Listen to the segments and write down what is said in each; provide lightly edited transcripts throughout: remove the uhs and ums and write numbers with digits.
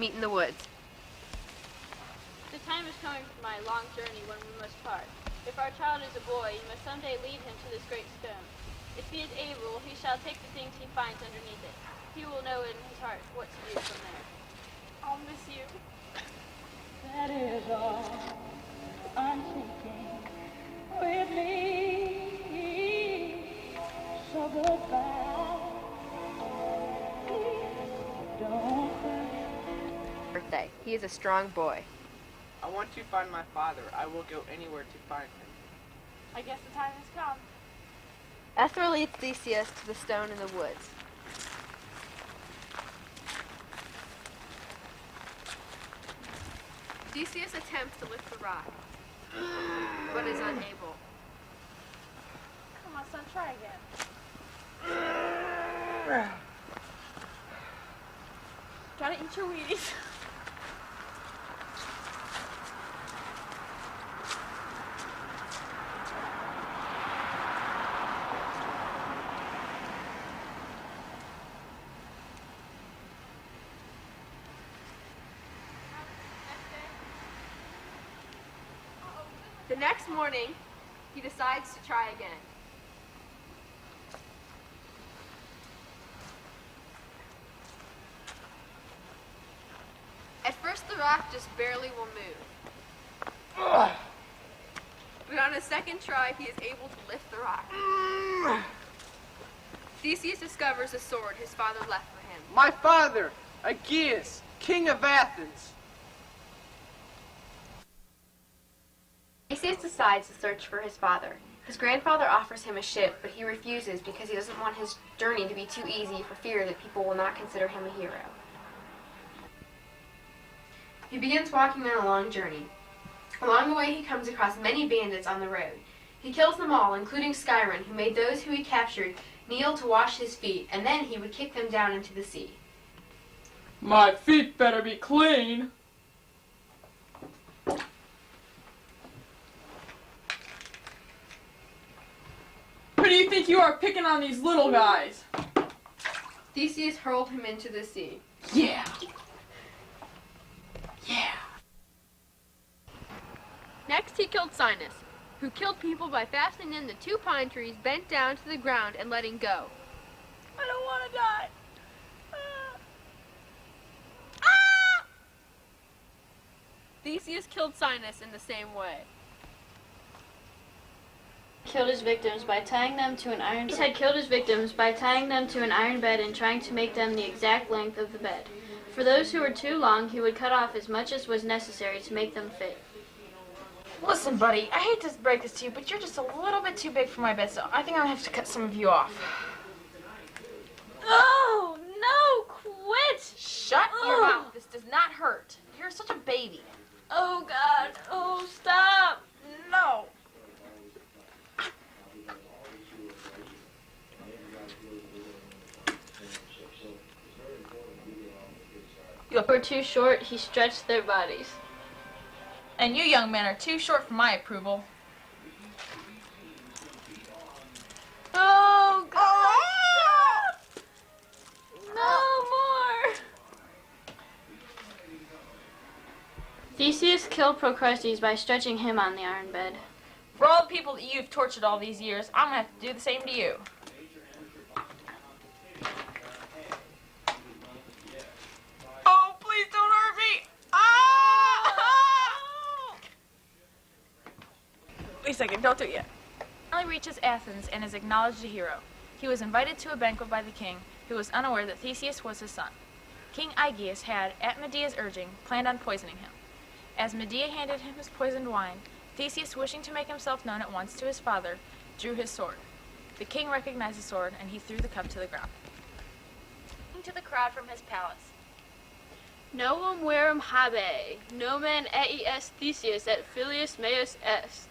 meet in the woods. The time is coming for my long journey when we must part. If our child is a boy, you must someday lead him to this great stone. If he is able, he shall take the things he finds underneath it. He will know in his heart what to do from there. I'll miss you. That is all I'm taking with me. So goodbye. Don't cry. Birthday. He is a strong boy. I want to find my father. I will go anywhere to find him. I guess the time has come. Ethra leads Theseus to the stone in the woods. Theseus attempts to lift the rock, but is unable. Come on, son, try again. Gotta eat your Wheaties. The next morning, he decides to try again. At first, the rock just barely will move. But on a second try, he is able to lift the rock. Theseus discovers the sword his father left for him. My father, Aegeus, king of Athens. Theseus decides to search for his father. His grandfather offers him a ship, but he refuses because he doesn't want his journey to be too easy for fear that people will not consider him a hero. He begins walking on a long journey. Along the way, he comes across many bandits on the road. He kills them all, including Scyron, who made those who he captured kneel to wash his feet, and then he would kick them down into the sea. My feet better be clean. Who do you think you are picking on these little guys? Theseus hurled him into the sea. Yeah. Yeah. Next, he killed Sinis, who killed people by fastening them to 2 pine trees bent down to the ground and letting go. I don't want to die. Theseus killed Sinis in the same way. Killed his victims by tying them to an iron. He had killed his victims by tying them to an iron bed and trying to make them the exact length of the bed. For those who were too long, he would cut off as much as was necessary to make them fit. Listen, buddy, I hate to break this to you, but you're just a little bit too big for my bed, so I think I'm gonna have to cut some of you off. Oh, no, quit! Shut your mouth. This does not hurt. You're such a baby. Oh, God. Oh, stop. No. You were too short, he stretched their bodies. And you young men are too short for my approval. Oh, God. No more. Theseus killed Procrustes by stretching him on the iron bed. For all the people that you've tortured all these years, I'm gonna have to do the same to you. Oh, please don't hurt me! Ah! Wait a second, don't do it yet. Finally reaches Athens and is acknowledged a hero. He was invited to a banquet by the king, who was unaware that Theseus was his son. King Aegeus had, at Medea's urging, planned on poisoning him. As Medea handed him his poisoned wine, Theseus, wishing to make himself known at once to his father, drew his sword. The king recognized the sword, and he threw the cup to the ground. To the crowd from his palace. Novum verum habe, nomen eis Theseus et filius meus est.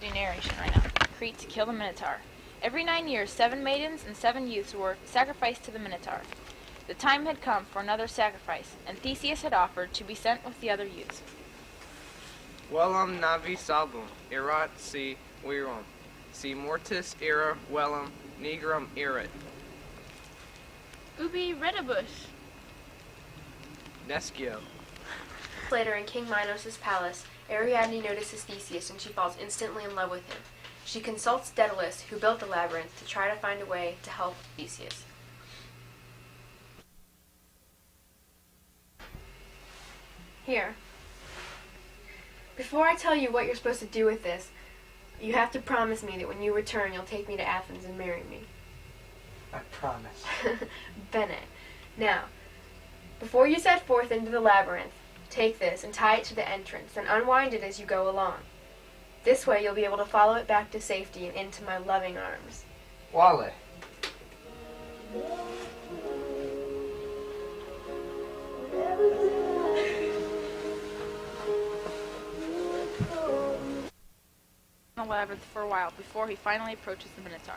Do narration right now. Crete to kill the Minotaur. Every 9 years, 7 maidens and 7 youths were sacrificed to the Minotaur. The time had come for another sacrifice, and Theseus had offered to be sent with the other youths. Velum navi salvum, erat si virum, si mortis era velum nigrum erat. Ubi redibus. Nescio. Later, in King Minos' palace, Ariadne notices Theseus and she falls instantly in love with him. She consults Daedalus, who built the labyrinth, to try to find a way to help Theseus. Here. Before I tell you what you're supposed to do with this, you have to promise me that when you return, you'll take me to Athens and marry me. I promise. Bennett. Now, before you set forth into the labyrinth, take this and tie it to the entrance, then unwind it as you go along. This way you'll be able to follow it back to safety and into my loving arms. Wale. The labyrinth for a while before he finally approaches the Minotaur.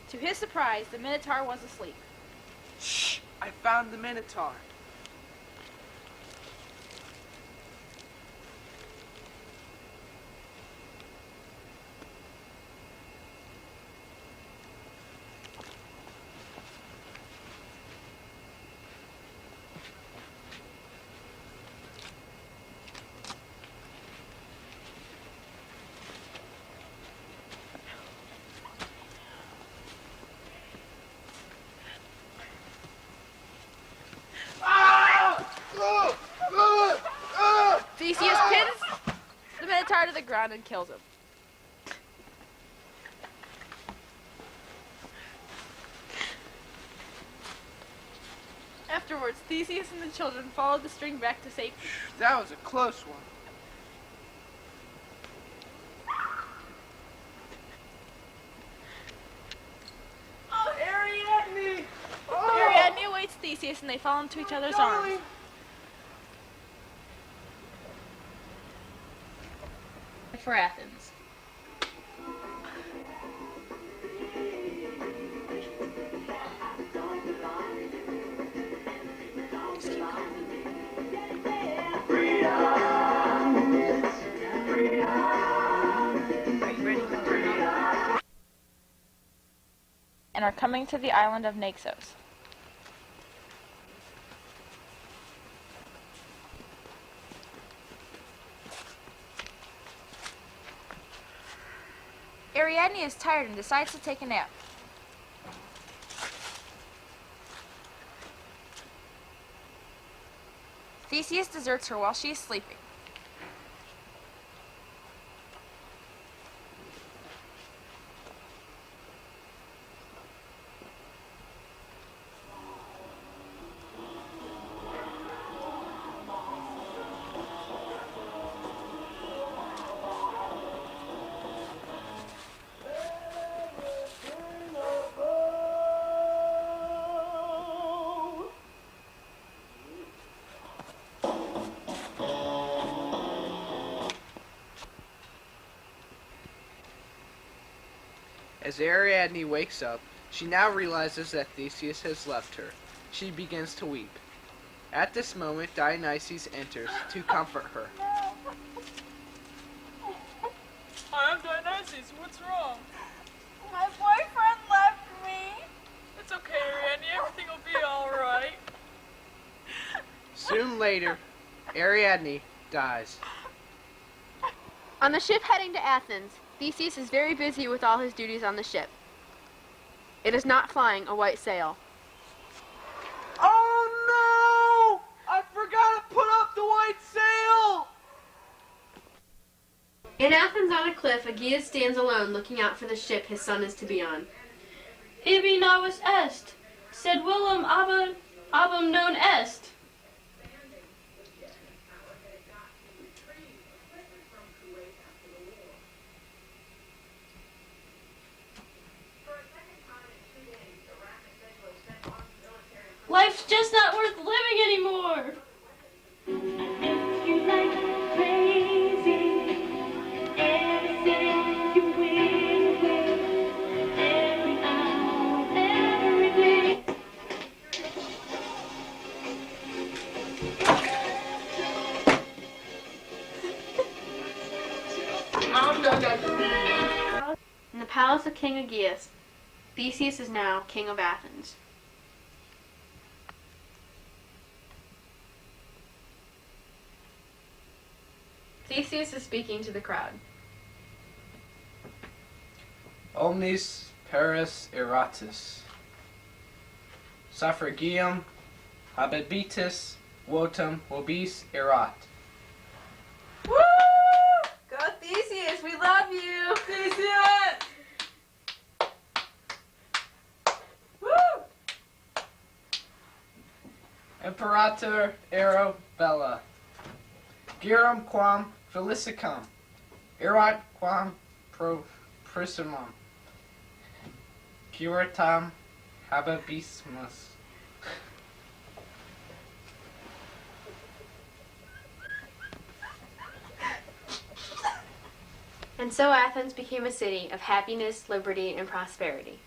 To his surprise, the Minotaur was asleep. Shh! I found the Minotaur. Theseus pins the Minotaur to the ground and kills him. Afterwards, Theseus and the children followed the string back to safety. That was a close one. Oh, Ariadne! Ariadne awaits Theseus and they fall into each other's arms. For Athens. And are coming to the island of Naxos. Ariadne is tired and decides to take a nap. Theseus deserts her while she is sleeping. As Ariadne wakes up, she now realizes that Theseus has left her. She begins to weep. At this moment, Dionysus enters to comfort her. I'm Dionysus. What's wrong? My boyfriend left me. It's okay, Ariadne. Everything will be alright. Soon later, Ariadne dies. On the ship heading to Athens, Theseus is very busy with all his duties on the ship. It is not flying a white sail. Oh no! I forgot to put up the white sail! In Athens on a cliff, Aegeus stands alone looking out for the ship his son is to be on. Ibi novus est, sed willum abum non est. Life's just not worth living anymore. If you like crazy, anything you will. In the palace of King Aegeus, Theseus is now king of Athens. Theseus is speaking to the crowd. Omnis paris eratus. Suffragium habibitus votum vobis erat. Woo! Go Theseus, we love you! Theseus! Woo! Imperator ero bella. Girum quam felicicam. Erat quam prissimum. Curatam habibismus. And so Athens became a city of happiness, liberty, and prosperity.